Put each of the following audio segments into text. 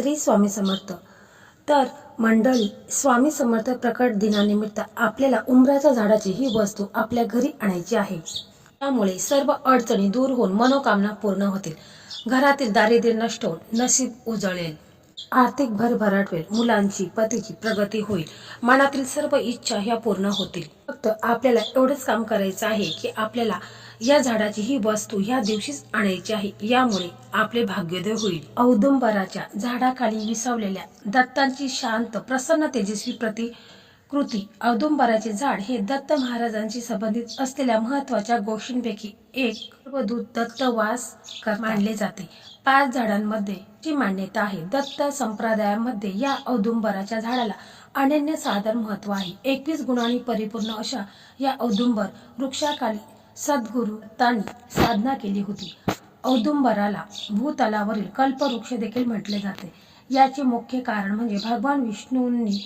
श्री स्वामी समर्थ। तर मंडळी, स्वामी समर्थ प्रकट दिनानिमित्त आपल्याला उंबराच्या झाडाची ही वस्तू आपल्या घरी आणायची आहे। त्यामुळे सर्व अडचणी दूर होऊन मनोकामना पूर्ण होतील। घरातील दारिद्र्य नष्ट होऊन नशीब उजळेल, आर्थिक भरभराट होईल, मुलांची पतीची प्रगती होईल, मनातील सर्व इच्छा ह्या पूर्ण होतील। फक्त आपल्याला एवढंच काम करायचं आहे की आपल्याला या झाडाची ही वस्तू ह्या दिवशीच आणायची आहे। यामुळे आपले भाग्योदय होईल। औदुंबराच्या झाडाखाली विसावलेल्या दत्तांची शांत प्रसन्न तेजस्वी प्रतिकृती। औदुंबराचे झाड हे दत्त महाराजांशी संबंधित असलेल्या महत्त्वाच्या गोष्टींपैकी एक सर्वदूत दत्त वास मानले जाते। 5 झाडांमध्ये ची मान्यता आहे। दत्त संप्रदायामध्ये या औदुंबराच्या झाडाला अनन्यसाधारण महत्त्व आहे। 21 गुणांनी परिपूर्ण अशा या औदुंबर वृक्षाखाली सद्गुरु दत्तांनी साधना केली होती। औदुंबराला भूतलावरील कल्पवृक्ष देखील म्हटले जाते। याचे मुख्य कारण म्हणजे भगवान विष्णूंनी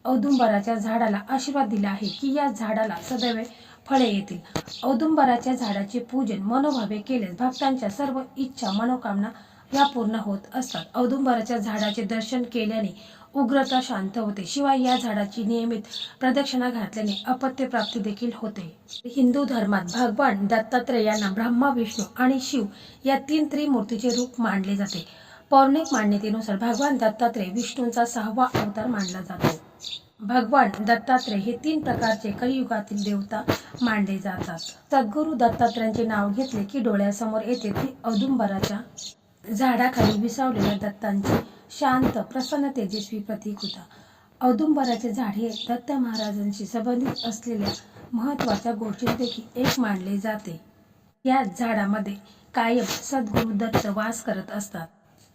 औदुंबराच्या झाडाला आशीर्वाद दिला आहे की या झाडाला सदैव फळे येतील। औदुंबराच्या झाडाचे पूजन मनोभावे केल्यास भक्तांच्या सर्व इच्छा मनोकामना या पूर्ण होत असतात। औदुंबराच्या झाडाचे दर्शन केल्याने उग्रता शांत होते। शिवाय या झाडाची नियमित प्रदक्षिणा घातल्याने अपत्य प्राप्ती देखील होते। हिंदू धर्मात भगवान दत्तात्रय यांना ब्रह्मा, विष्णू आणि शिव या 3 त्रिमूर्तीचे रूप मानले जाते। पौराणिक मान्यतेनुसार भगवान दत्तात्रय विष्णूंचा 6वा अवतार मानला जातो। भगवान दत्तात्रय हे 3 प्रकारचे कलियुगातील देवता मानले जातात। सद्गुरु दत्तात्रयांचे नाव घेतले की डोळ्यासमोर येते ती औदुंबराच्या झाडाखाली विसावलेल्या दत्तांची शांत प्रसन्न तेजस्वी प्रतिकृती। औदुंबराचे झाड हे दत्त महाराजांशी संबंधित असलेल्या महत्त्वाच्या गोष्टींपैकी एक मानले जाते। या झाडामध्ये कायम सद्गुरु दत्त वास करत असतात।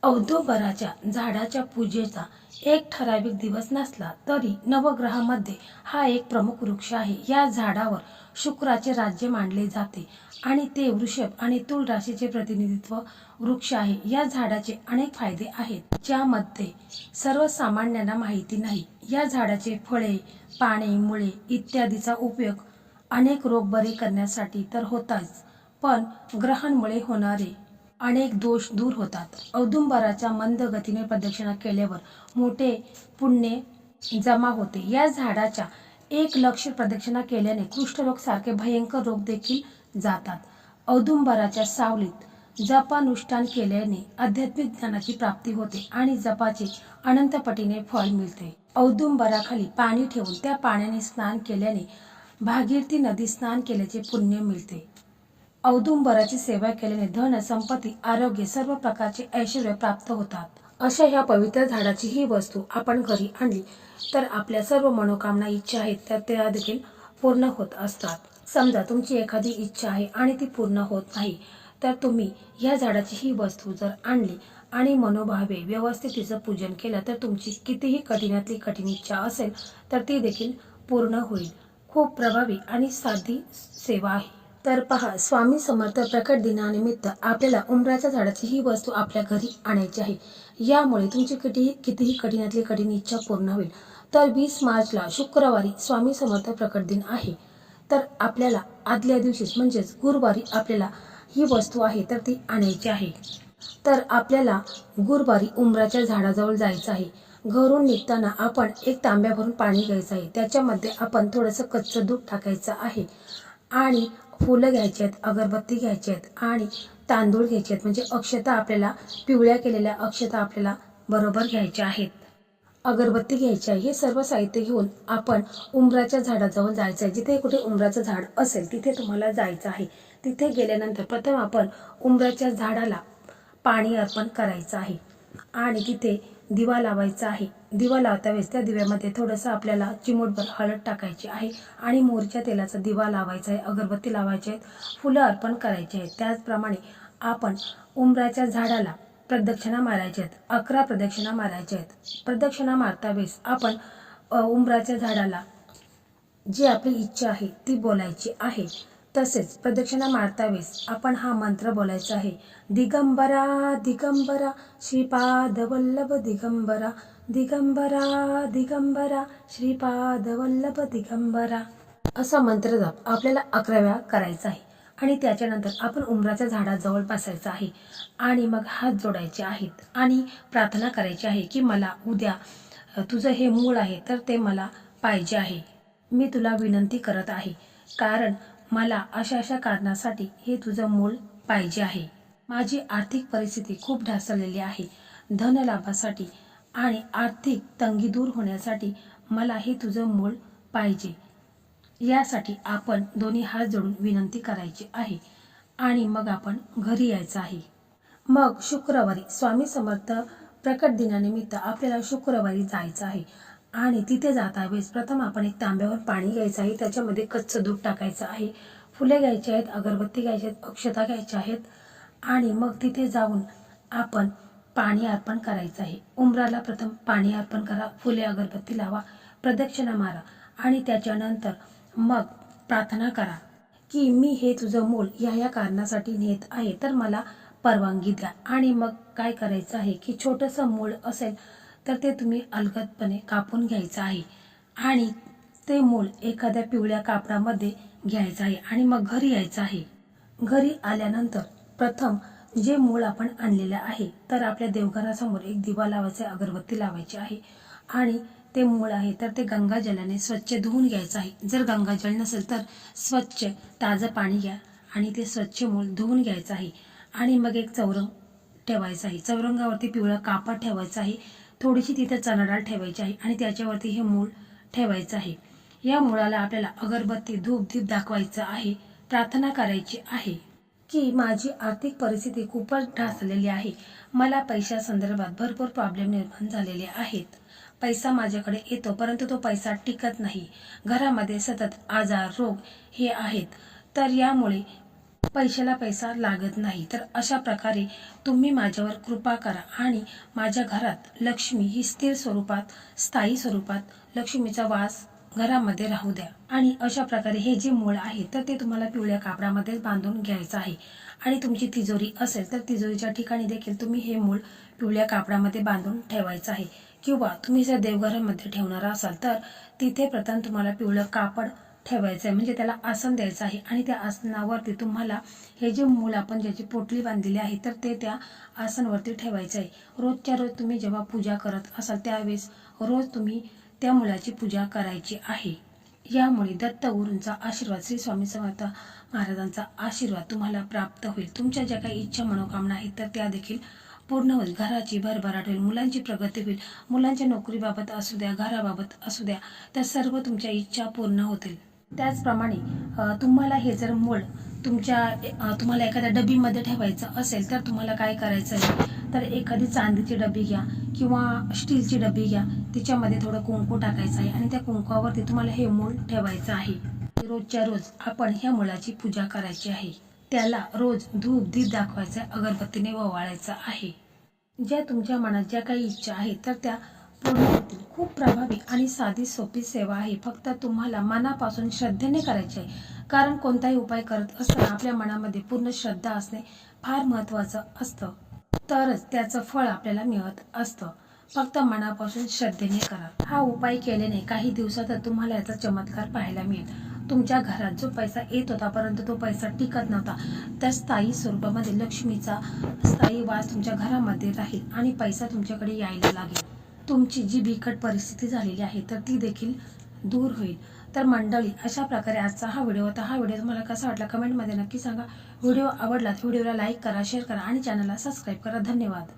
औदुंबराच्या झाडाच्या पूजेचा एक ठराविक दिवस नसला तरी नवग्रहामध्ये हा एक प्रमुख वृक्ष आहे। या झाडावर शुक्राचे राज्य मानले जाते आणि ते वृषभ आणि तुल राशीचे प्रतिनिधित्व वृक्ष आहे। या झाडाचे अनेक फायदे आहेत ज्यामध्ये सर्वसामान्यांना माहिती नाही। या झाडाचे फळे, पाने, मुळे इत्यादीचा उपयोग अनेक रोग बरे करण्यासाठी तर होताच, पण ग्रहांमुळे होणारे अनेक दोष दूर होतात। औदुंबराच्या मंद गतीने प्रदक्षिणा केल्यावर मोठे पुण्य जमा होते। या झाडाच्या 1 लक्ष प्रदक्षिणा केल्याने कुष्ठरोग सारखे भयंकर रोग देखील जातात। औदुंबराच्या सावलीत जपानुष्ठान केल्याने आध्यात्मिक ज्ञानाची प्राप्ती होते आणि जपाचे अनंतपटीने फळ मिळते। औदुंबराखाली पाणी ठेवून त्या पाण्याने स्नान केल्याने भागीरथी नदी स्नान केल्याचे पुण्य मिळते। औदुंबराची सेवा केल्याने धन, संपत्ती, आरोग्य सर्व प्रकारचे ऐश्वर्य प्राप्त होतात। अशा ह्या पवित्र झाडाची ही वस्तू आपण घरी आणली तर आपल्या सर्व मनोकामना इच्छा आहेत त्या देखील पूर्ण होत असतात। समजा तुमची एखादी इच्छा आहे आणि ती पूर्ण होत नाही तर तुम्ही या झाडाची ही वस्तू जर आणली आणि मनोभावे व्यवस्थित तिचं पूजन केलं तर तुमची कितीही कठीणातली कठीण इच्छा असेल तर ती देखील पूर्ण होईल। खूप प्रभावी आणि साधी सेवा आहे। तर पहा, स्वामी समर्थ प्रकट दिनानिमित्त आपल्याला उंबराच्या झाडाची ही वस्तू आपल्या घरी आणायची आहे। यामुळे तुमची कितीही कठीणातली कठीण इच्छा पूर्ण होईल। तर 20 मार्चला शुक्रवारी स्वामी समर्थ प्रकट दिन आहे। तर आपल्याला आदल्या दिवशीच म्हणजेच गुरुवारी आपल्याला ही वस्तू आहे तर ती आणायची आहे। तर आपल्याला गुरुवारी उंबराच्या झाडाजवळ जायचं आहे। घरून निघताना आपण एक तांब्या भरून पाणी घ्यायचं आहे। त्याच्यामध्ये आपण थोडंसं कच्चं दूध टाकायचं आहे आणि फुलं घ्यायची आहेत, अगरबत्ती घ्यायची आहेत आणि तांदूळ घ्यायचे आहेत, म्हणजे अक्षता आपल्याला पिवळ्या केलेल्या अक्षता आपल्याला बरोबर घ्यायच्या आहेत, अगरबत्ती घ्यायची आहे। हे सर्व साहित्य घेऊन आपण उंबराच्या झाडाजवळ जायचं आहे। जिथे कुठे उंबराचं झाड असेल तिथे तुम्हाला जायचं आहे। तिथे गेल्यानंतर प्रथम आपण उंबराच्या झाडाला पाणी अर्पण करायचं आहे आणि तिथे दिवा लावायचा आहे। दिवा लावता वेळेस त्या दिव्यामध्ये थोडंसं आपल्याला चिमूटभर हळद टाकायची आहे आणि मोहरीच्या तेलाचा दिवा लावायचा आहे, अगरबत्ती लावायची आहेत, फुलं अर्पण करायची आहेत। त्याचप्रमाणे आपण उंबराच्या झाडाला प्रदक्षिणा मारायच्या आहेत, 11 प्रदक्षिणा मारायच्या आहेत। प्रदक्षिणा मारता वेळेस आपण उंबराच्या झाडाला जी आपली इच्छा आहे ती बोलायची आहे। तसेच प्रदक्षिणा मारता वेळेस आपण हा मंत्र बोलायचा आहे, दिगंबरा दिगंबरा श्रीपाद वल्लभ दिगंबरा, दिगंबरा दिगंबरा श्रीपाद वल्लभ दिगंबरा असा मंत्र जप आपल्याला 11 वेळा करायचा आहे। आणि त्याच्यानंतर आपण उंबराच्या झाडाजवळ बसायचं आहे आणि मग हात जोडायचे आहेत आणि प्रार्थना करायची आहे की मला उद्या तुझं हे मूळ आहे तर ते मला पाहिजे आहे. मी तुला विनंती करत आहे कारण मला अशा अशा कारणासाठी हे तुझं मूळ पाहिजे आहे. माझी आर्थिक परिस्थिती खूप ढासळलेली आहे. धनलाभासाठी आणि आर्थिक तंगी दूर होण्यासाठी मला हे तुझं मूळ पाहिजे. यासाठी आपण दोन्ही हात जोडून विनंती करायची आहे आणि मग आपण घरी यायचं आहे. मग शुक्रवारी स्वामी समर्थ प्रकट दिनानिमित्त आपल्याला शुक्रवारी जायचं आहे आणि तिथे जाता वेळेस प्रथम आपण एक तांब्यावर पाणी घ्यायचं आहे. त्याच्यामध्ये कच्चं दूध टाकायचं आहे, फुले घ्यायची आहेत, अगरबत्ती घ्यायची आहेत, अक्षता घ्यायच्या आहेत आणि मग तिथे जाऊन आपण पाणी अर्पण करायचं आहे. उंबराला प्रथम पाणी अर्पण करा, फुले अगरबत्ती लावा, प्रदक्षिणा मारा आणि त्याच्यानंतर मग प्रार्थना करा की मी हे तुझं मूल या कारणासाठी नेत आहे तर मला परवानगी द्या. आणि मग काय करायचं आहे की छोटंसं मूळ असेल तर ते तुम्ही अलगदपणे कापून घ्यायचं आहे आणि ते मूळ एखाद्या पिवळ्या कापडामध्ये घ्यायचं आहे आणि मग घरी यायचं आहे. घरी आल्यानंतर प्रथम जे मूळ आपण आणलेलं आहे तर आपल्या देवघरासमोर एक दिवा लावायचा, अगरबत्ती लावायची आहे आणि ते मूळ आहे तर ते गंगाजलाने स्वच्छ धुवून घ्यायचं आहे. जर गंगाजल नसेल तर स्वच्छ ताजं पाणी घ्या आणि ते स्वच्छ मूळ धुवून घ्यायचं आहे आणि मग एक चौरंग ठेवायचं आहे. चौरंगावरती पिवळं कापड ठेवायचं आहे, थोडीशी तिथे चणा डाळ ठेवायची आहे आणि त्याच्यावरती हे मूळ ठेवायचं आहे. या मुळाला आपल्याला अगरबत्ती धूप दीप दाखवायचं आहे, प्रार्थना करायची आहे की माझी आर्थिक परिस्थिती खूपच ढासळलेली आहे. मला पैशासंदर्भात भरपूर प्रॉब्लेम निर्माण झालेले आहेत. पैसा माझ्याकडे येतो परंतु तो पैसा टिकत नाही. घरामध्ये सतत आजार रोग हे आहेत तर यामुळे पैशाला पैसा लागत नाही. तर अशा प्रकारे तुम्ही माझ्यावर कृपा करा आणि माझ्या घरात लक्ष्मी ही स्थिर स्वरूपात, स्थायी स्वरूपात लक्ष्मीचा वास घरामध्ये राहू द्या. आणि अशा प्रकारे हे जे मूळ आहे तर ते तुम्हाला पिवळ्या कापडामध्ये बांधून घ्यायचं आहे आणि तुमची तिजोरी असेल तर तिजोरीच्या ठिकाणी देखील तुम्ही हे मूळ पिवळ्या कापडामध्ये बांधून ठेवायचं आहे किंवा तुम्ही जर देवघरामध्ये ठेवणार असाल तर तिथे प्रथम तुम्हाला पिवळं कापड ठेवायचं आहे, म्हणजे त्याला आसन द्यायचं आहे आणि त्या आसनावरती तुम्हाला हे जे मूळ आपण ज्याची पोटली बांधलेली आहे तर ते त्या आसनावरती ठेवायचं आहे. रोजच्या रोज तुम्ही जेव्हा पूजा करत असाल त्यावेळेस रोज तुम्ही त्या मुलाची पूजा करायची आहे. यामुळे दत्तगुरूंचा आशीर्वाद, श्री स्वामी समर्थ महाराजांचा आशीर्वाद तुम्हाला प्राप्त होईल. तुमच्या ज्या काही इच्छा मनोकामना आहेत तर त्या देखील पूर्ण होईल. घराची भरभराट होईल, मुलांची प्रगती होईल, मुलांच्या नोकरीबाबत असू द्या, घराबाबत असू द्या, तर सर्व तुमच्या इच्छा पूर्ण होतील. त्याचप्रमाणे तुम्हाला हे जर मूळ तुम्हाला एखाद्या डबीमध्ये ठेवायचं असेल तर तुम्हाला काय करायचं आहे तर एखादी चांदीची डबी घ्या किंवा स्टीलची डबी घ्या, तिच्यामध्ये थोडं कुंकू टाकायचं आहे आणि त्या कुंकवावरती तुम्हाला हे मूळ ठेवायचं आहे. रोजच्या रोज आपण ह्या मुळाची पूजा करायची आहे. त्याला रोज धूप दीप दाखवायचा, अगरबत्तीने ओवाळायचं आहे. ज्या तुमच्या मनात ज्या काही इच्छा आहेत तर त्या पूर्ण होतील. खूप प्रभावी आणि साधी सोपी सेवा आहे. फक्त तुम्हाला मनापासून श्रद्धेने करायची आहे. कारण कोणताही उपाय करत असताना आपल्या मनामध्ये पूर्ण श्रद्धा असणे फार महत्त्वाचं असतं, तरच त्याचं फळ आपल्याला मिळत असतं. फक्त मनापासून श्रद्धेने करा. हा उपाय केल्याने काही दिवसातच तुम्हाला याचा चमत्कार पाहायला मिळेल. तुमच्या घरात जो पैसा येत होता परंतु तो पैसा टिकत नव्हता तर स्थायी स्वरूपामध्ये लक्ष्मीचा स्थायी वास तुमच्या घरामध्ये राहील आणि पैसा तुमच्याकडे यायला लागेल. तुमची जी बिकट परिस्थिती झालेली आहे तर ती देखील दूर होईल. तर मंडळी, अशा प्रकारे आजचा हा व्हिडिओ होता. हा व्हिडिओ तुम्हाला कसा वाटला कमेंटमध्ये नक्की सांगा. व्हिडिओ आवडला तर व्हिडिओला लाईक करा, शेअर करा आणि चॅनलला सबस्क्राईब करा. धन्यवाद.